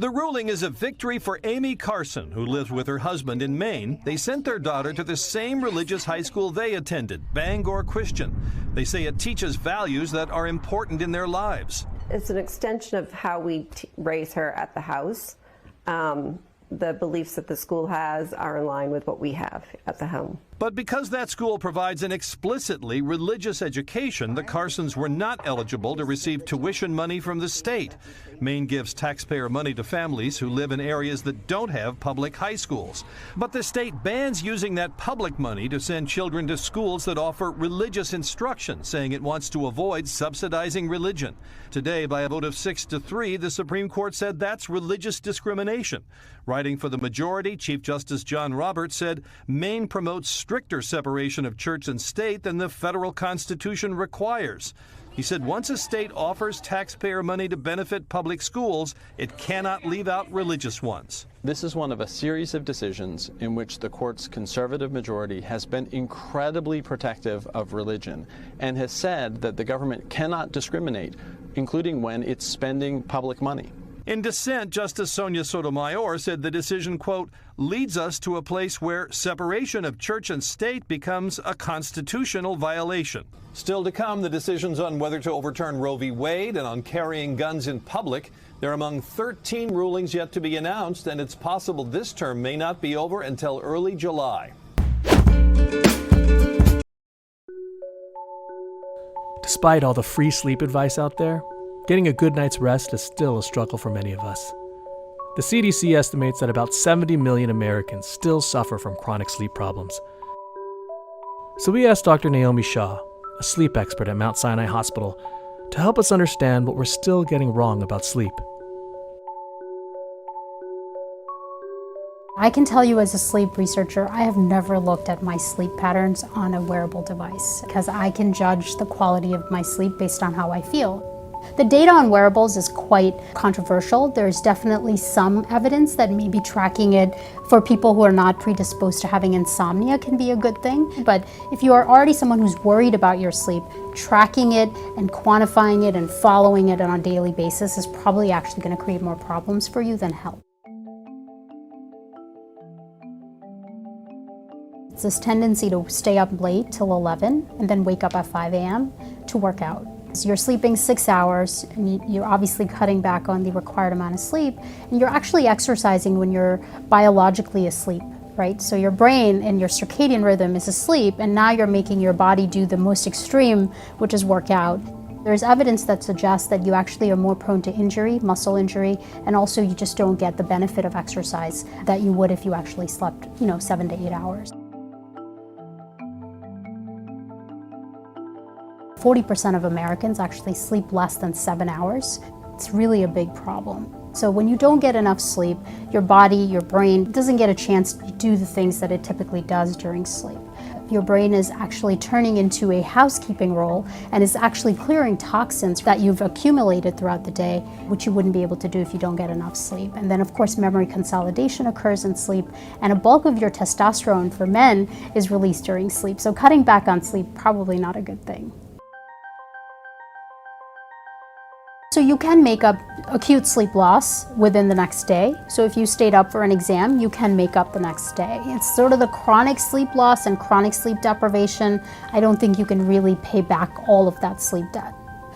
The ruling is a victory for Amy Carson, who lives with her husband in Maine. They sent their daughter to the same religious high school they attended, Bangor Christian. They say it teaches values that are important in their lives. It's an extension of how we raise her at the house. The beliefs that the school has are in line with what we have at the home. But because that school provides an explicitly religious education, the Carsons were not eligible to receive tuition money from the state. Maine gives taxpayer money to families who live in areas that don't have public high schools. But the state bans using that public money to send children to schools that offer religious instruction, saying it wants to avoid subsidizing religion. Today, by a vote of 6-3, the Supreme Court said that's religious discrimination. Writing for the majority, Chief Justice John Roberts said Maine promotes stricter separation of church and state than the federal Constitution requires. He said once a state offers taxpayer money to benefit public schools, it cannot leave out religious ones. This is one of a series of decisions in which the court's conservative majority has been incredibly protective of religion and has said that the government cannot discriminate, including when it's spending public money. In dissent, Justice Sonia Sotomayor said the decision, quote, leads us to a place where separation of church and state becomes a constitutional violation. Still to come, the decisions on whether to overturn Roe v. Wade and on carrying guns in public. They're among 13 rulings yet to be announced, and it's possible this term may not be over until early July. Despite all the free sleep advice out there, getting a good night's rest is still a struggle for many of us. The CDC estimates that about 70 million Americans still suffer from chronic sleep problems. So we asked Dr. Naomi Shaw, a sleep expert at Mount Sinai Hospital, to help us understand what we're still getting wrong about sleep. I can tell you as a sleep researcher, I have never looked at my sleep patterns on a wearable device because I can judge the quality of my sleep based on how I feel. The data on wearables is quite controversial. There's definitely some evidence that maybe tracking it for people who are not predisposed to having insomnia can be a good thing. But if you are already someone who's worried about your sleep, tracking it and quantifying it and following it on a daily basis is probably actually going to create more problems for you than help. It's this tendency to stay up late till 11 and then wake up at 5 a.m. to work out. So you're sleeping 6 hours, and you're obviously cutting back on the required amount of sleep, and you're actually exercising when you're biologically asleep, right? So your brain and your circadian rhythm is asleep, and now you're making your body do the most extreme, which is work out. There's evidence that suggests that you actually are more prone to injury, muscle injury, and also you just don't get the benefit of exercise that you would if you actually slept, 7 to 8 hours. 40% of Americans actually sleep less than 7 hours. It's really a big problem. So when you don't get enough sleep, your body, your brain doesn't get a chance to do the things that it typically does during sleep. Your brain is actually turning into a housekeeping role and is actually clearing toxins that you've accumulated throughout the day, which you wouldn't be able to do if you don't get enough sleep. And then of course memory consolidation occurs in sleep, and a bulk of your testosterone for men is released during sleep. So cutting back on sleep, probably not a good thing. So you can make up acute sleep loss within the next day. So if you stayed up for an exam, you can make up the next day. It's sort of the chronic sleep loss and chronic sleep deprivation. I don't think you can really pay back all of that sleep debt.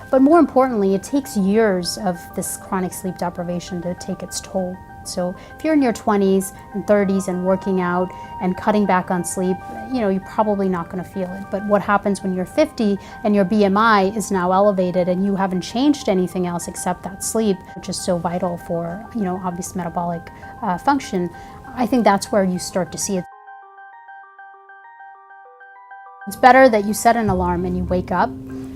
But more importantly, it takes years of this chronic sleep deprivation to take its toll. So if you're in your 20s and 30s and working out and cutting back on sleep, you're probably not going to feel it. But what happens when you're 50 and your BMI is now elevated and you haven't changed anything else except that sleep, which is so vital for, obvious metabolic function, I think that's where you start to see it. It's better that you set an alarm and you wake up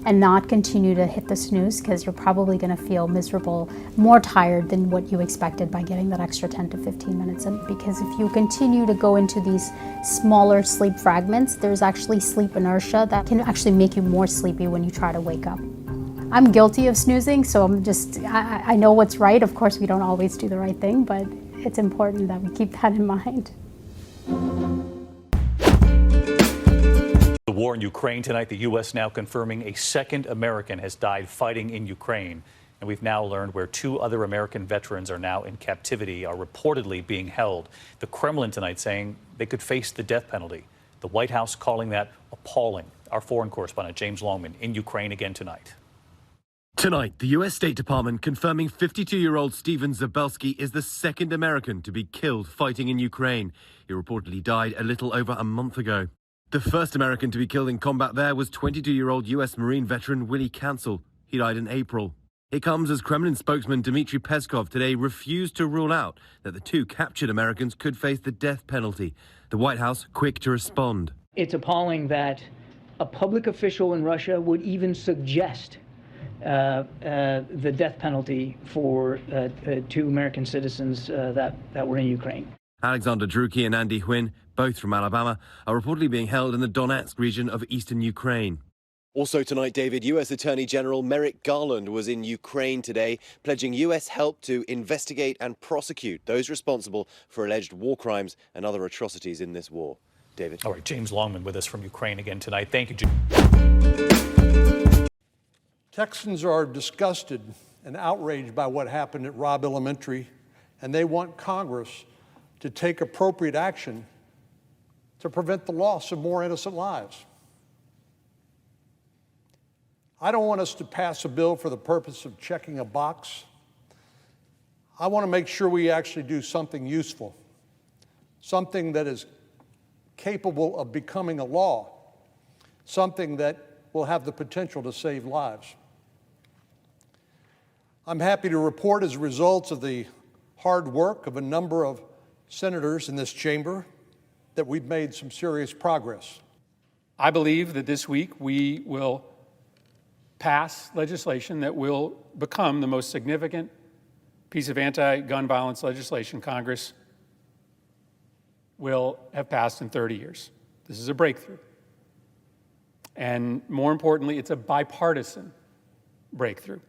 and not continue to hit the snooze, because you're probably going to feel miserable, more tired than what you expected by getting that extra 10 to 15 minutes in. Because if you continue to go into these smaller sleep fragments, there's actually sleep inertia that can actually make you more sleepy when you try to wake up. I'm guilty of snoozing, so I know what's right. Of course, we don't always do the right thing, but it's important that we keep that in mind. The war in Ukraine tonight, the U.S. now confirming a second American has died fighting in Ukraine. And we've now learned where 2 other American veterans are now in captivity, are reportedly being held. The Kremlin tonight saying they could face the death penalty. The White House calling that appalling. Our foreign correspondent, James Longman, in Ukraine again tonight. Tonight, the U.S. State Department confirming 52-year-old Steven Zabelski is the second American to be killed fighting in Ukraine. He reportedly died a little over a month ago. The first American to be killed in combat there was 22-year-old U.S. Marine veteran Willie Cancel. He died in April. It comes as Kremlin spokesman Dmitry Peskov today refused to rule out that the 2 captured Americans could face the death penalty. The White House quick to respond. It's appalling that a public official in Russia would even suggest the death penalty for 2 American citizens that were in Ukraine. Alexander Druki and Andy Huyn, both from Alabama, are reportedly being held in the Donetsk region of eastern Ukraine. Also tonight, David, U.S. Attorney General Merrick Garland was in Ukraine today, pledging U.S. help to investigate and prosecute those responsible for alleged war crimes and other atrocities in this war. David. All right, James Longman with us from Ukraine again tonight. Thank you, James. Texans are disgusted and outraged by what happened at Robb Elementary, and they want Congress to take appropriate action to prevent the loss of more innocent lives. I don't want us to pass a bill for the purpose of checking a box. I want to make sure we actually do something useful, something that is capable of becoming a law, something that will have the potential to save lives. I'm happy to report, as a result of the hard work of a number of senators in this chamber, that we've made some serious progress. I believe that this week we will pass legislation that will become the most significant piece of anti-gun violence legislation Congress will have passed in 30 years. This is a breakthrough. And more importantly, it's a bipartisan breakthrough.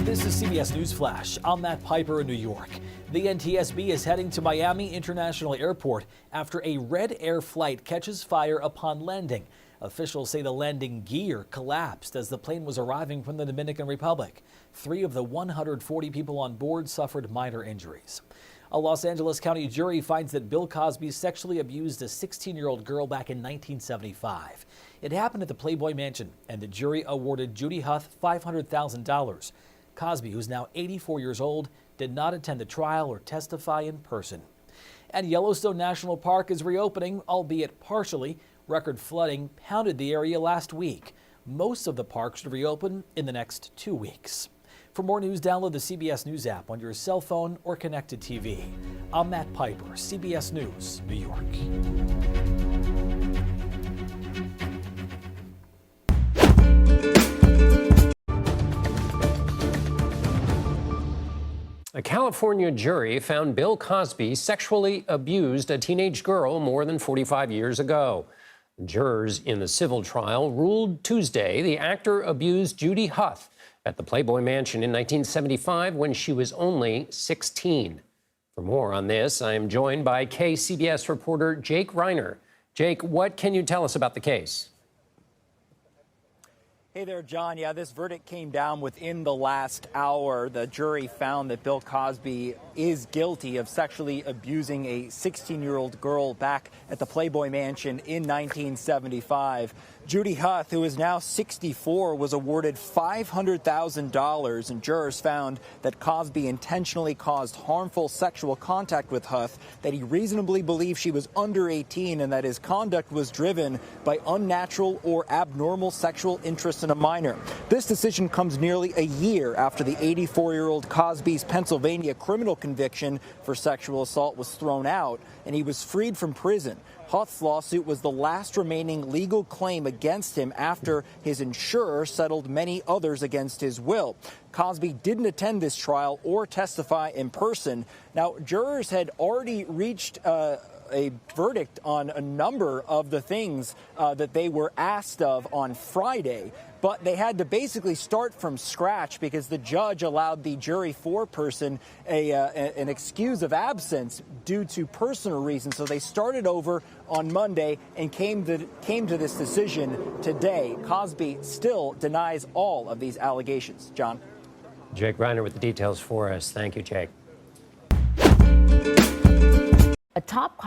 This is CBS News Flash. I'm Matt Piper in New York. The NTSB is heading to Miami International Airport after a Red Air flight catches fire upon landing. Officials say the landing gear collapsed as the plane was arriving from the Dominican Republic. 3 of the 140 people on board suffered minor injuries. A Los Angeles County jury finds that Bill Cosby sexually abused a 16-year-old girl back in 1975. It happened at the Playboy Mansion, and the jury awarded Judy Huth $500,000. Cosby, who's now 84 years old, did not attend the trial or testify in person. And Yellowstone National Park is reopening, albeit partially. Record flooding pounded the area last week. Most of the park should reopen in the next 2 weeks. For more news, download the CBS News app on your cell phone or connected TV. I'm Matt Piper, CBS News, New York. A California jury found Bill Cosby sexually abused a teenage girl more than 45 years ago. Jurors in the civil trial ruled Tuesday the actor abused Judy Huth at the Playboy Mansion in 1975 when she was only 16. For more on this, I am joined by KCBS reporter Jake Reiner. Jake, what can you tell us about the case? Hey there, John. Yeah, this verdict came down within the last hour. The jury found that Bill Cosby is guilty of sexually abusing a 16-year-old girl back at the Playboy Mansion in 1975. Judy Huth, who is now 64, was awarded $500,000, and jurors found that Cosby intentionally caused harmful sexual contact with Huth, that he reasonably believed she was under 18, and that his conduct was driven by unnatural or abnormal sexual interest in a minor. This decision comes nearly a year after the 84-year-old Cosby's Pennsylvania criminal conviction for sexual assault was thrown out, and he was freed from prison. Huth's lawsuit was the last remaining legal claim against him after his insurer settled many others against his will. Cosby didn't attend this trial or testify in person. Now, jurors had already reached a verdict on a number of the things that they were asked of on Friday. But they had to basically start from scratch because the judge allowed the jury foreperson an excuse of absence due to personal reasons. So they started over on Monday and came to this decision today. Cosby still denies all of these allegations. John. Jake Reiner with the details for us. Thank you, Jake. A top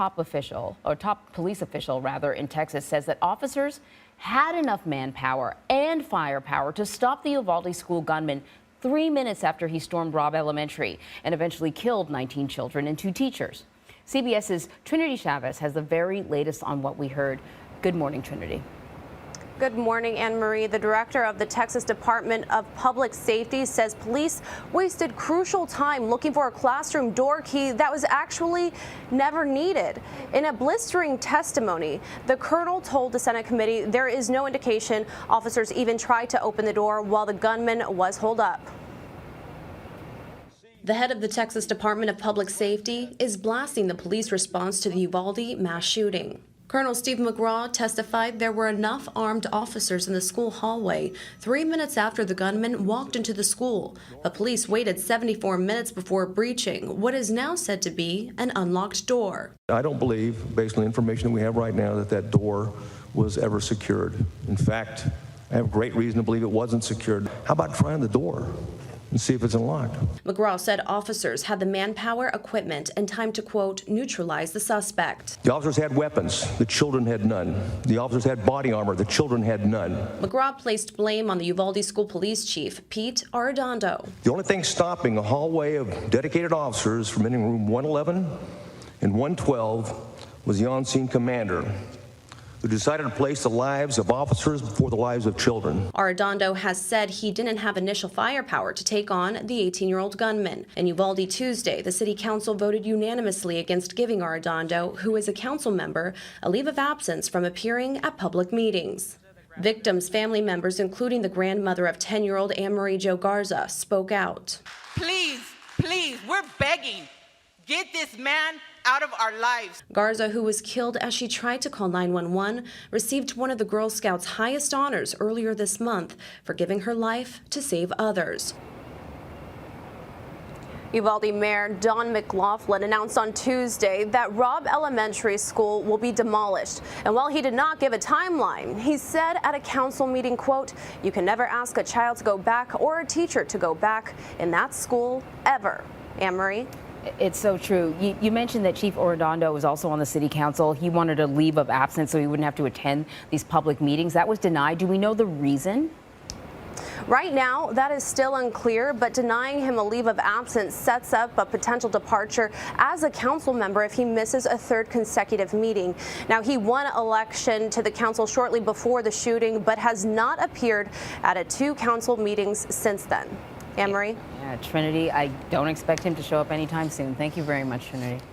police official rather, in Texas says that officers had enough manpower and firepower to stop the Uvalde school gunman 3 minutes after he stormed Robb Elementary and eventually killed 19 children and 2 teachers. CBS's Trinity Chavez has the very latest on what we heard. Good morning, Trinity. Good morning, Anne Marie. The director of the Texas Department of Public Safety says police wasted crucial time looking for a classroom door key that was actually never needed. In a blistering testimony, the colonel told the Senate committee there is no indication officers even tried to open the door while the gunman was holed up. The head of the Texas Department of Public Safety is blasting the police response to the Uvalde mass shooting. Colonel Steve McGraw testified there were enough armed officers in the school hallway 3 minutes after the gunman walked into the school. The police waited 74 minutes before breaching what is now said to be an unlocked door. I don't believe, based on the information that we have right now, that that door was ever secured. In fact, I have great reason to believe it wasn't secured. How about trying the door and see if it's unlocked? McGraw said officers had the manpower, equipment, and time to, quote, neutralize the suspect. The officers had weapons. The children had none. The officers had body armor. The children had none. McGraw placed blame on the Uvalde School Police Chief, Pete Arredondo. The only thing stopping a hallway of dedicated officers from entering room 111 and 112 was the on-scene commander, who decided to place the lives of officers before the lives of children. Arredondo has said he didn't have initial firepower to take on the 18-year-old gunman. In Uvalde Tuesday, the city council voted unanimously against giving Arredondo, who is a council member, a leave of absence from appearing at public meetings. Victims' family members, including the grandmother of 10-year-old Anne-Marie Jo Garza, spoke out. Please, please, we're begging. Get this man out of our lives. Garza, who was killed as she tried to call 911, received one of the Girl Scouts' highest honors earlier this month for giving her life to save others. Uvalde Mayor Don McLaughlin announced on Tuesday that Robb Elementary School will be demolished. And while he did not give a timeline, he said at a council meeting, quote, "You can never ask a child to go back or a teacher to go back in that school ever." Anne-Marie? It's so true. You mentioned that Chief Arredondo was also on the city council. He wanted a leave of absence so he wouldn't have to attend these public meetings. That was denied. Do we know the reason? Right now, that is still unclear, but denying him a leave of absence sets up a potential departure as a council member if he misses a 3rd consecutive meeting. Now, he won election to the council shortly before the shooting, but has not appeared at 2 council meetings since then. Anne-Marie? Yeah, Trinity, I don't expect him to show up anytime soon. Thank you very much, Trinity.